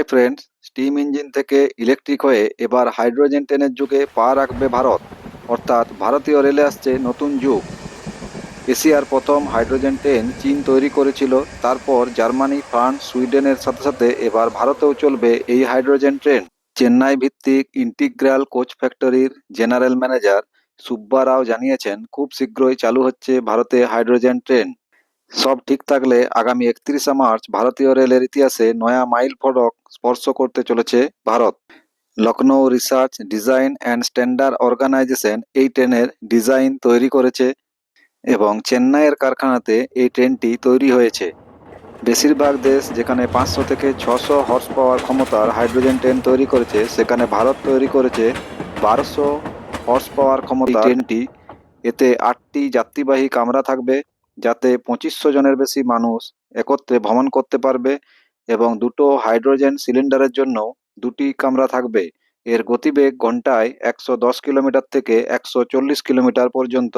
Hi friends, steam engine থেকে electric হয়ে এবার হাইড্রোজেন ট্রেনের যুগে পা রাখবে ভারত। অর্থাৎ ভারতীয় রেলে আসছে নতুন যুগ। এশিয়ার প্রথম হাইড্রোজেন ট্রেন চীন তৈরি করেছিল, তারপর জার্মানি, ফ্রান্স, সুইডেনের সাথে সাথে এবার ভারতেও চলবে এই হাইড্রোজেন ট্রেন। চেন্নাই ভিত্তিক ইন্টিগ্রাল কোচ ফ্যাক্টরির জেনারেল ম্যানেজার সুব্বা রাও জানিয়েছেন, খুব শীঘ্রই চালু হচ্ছে ভারতে হাইড্রোজেন ট্রেন। সব ঠিক থাকলে আগামী 31শে মার্চ ভারতীয় রেলের ইতিহাসে নয়া মাইল ফলক স্পর্শ করতে চলেছে Bharat. Lucknow research, design and standard organisation এই ট্রেনের ডিজাইন তৈরি করেছে এবং চেন্নাইয়ের কারখানাতে এই ট্রেনটি তৈরি হয়েছে। বেশিরভাগ দেশ যেখানে 500 থেকে 600 হর্স পাওয়ার ক্ষমতার হাইড্রোজেন ট্রেন তৈরি করেছে, সেখানে ভারত তৈরি করেছে 1200 হর্স পাওয়ার ক্ষমতার ট্রেনটি। এতে 8টি যাত্রীবাহী কামরা থাকবে, যাতে 2500 জনের বেশি মানুষ একত্রে ভ্রমণ করতে পারবে, এবং দুটো হাইড্রোজেন সিলিন্ডারের জন্য 2টি কামরা থাকবে। এর গতিবেগ ঘন্টায় 110 কিলোমিটার থেকে 140 কিলোমিটার পর্যন্ত।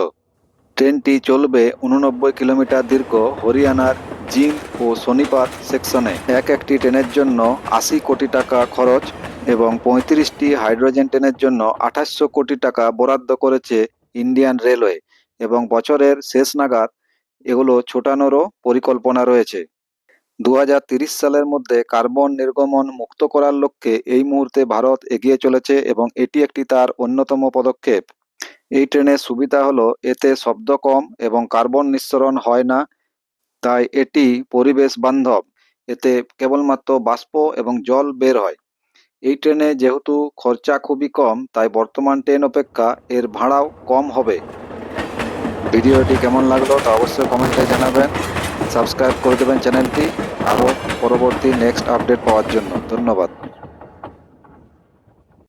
ট্রেনটি চলবে 89 কিলোমিটার দীর্ঘ হরিয়ানার জিন্দ ও সোনিপত সেকশনে। একটি ট্রেনের জন্য 80 কোটি টাকা খরচ এবং 35টি হাইড্রোজেন ট্রেনের জন্য 2800 কোটি টাকা বরাদ্দ করেছে ইন্ডিয়ান রেলওয়ে, এবং বছরের শেষ নাগাদ এগুলো ছোটানোরও পরিকল্পনা রয়েছে। 2030 সালের মধ্যে কার্বন নির্গমন মুক্ত করার লক্ষ্যে এই মুহূর্তে ভারত এগিয়ে চলেছে এবং এটি একটি তার অন্যতম পদক্ষেপ। এই ট্রেনের সুবিধা হলো এতে শব্দ কম এবং কার্বন নিঃসরণ হয় না, তাই এটি পরিবেশ বান্ধব। এতে কেবলমাত্র বাষ্প এবং জল বের হয়। এই ট্রেনে যেহেতু খরচা খুবই কম, তাই বর্তমান ট্রেন অপেক্ষা এর ভাড়াও কম হবে। ভিডিওটি কেমন লাগলো তা অবশ্যই কমেন্টে জানাবেন। সাবস্ক্রাইব করে দেবেন চ্যানেলটি আরও পরবর্তী নেক্সট আপডেট পাওয়ার জন্য। ধন্যবাদ।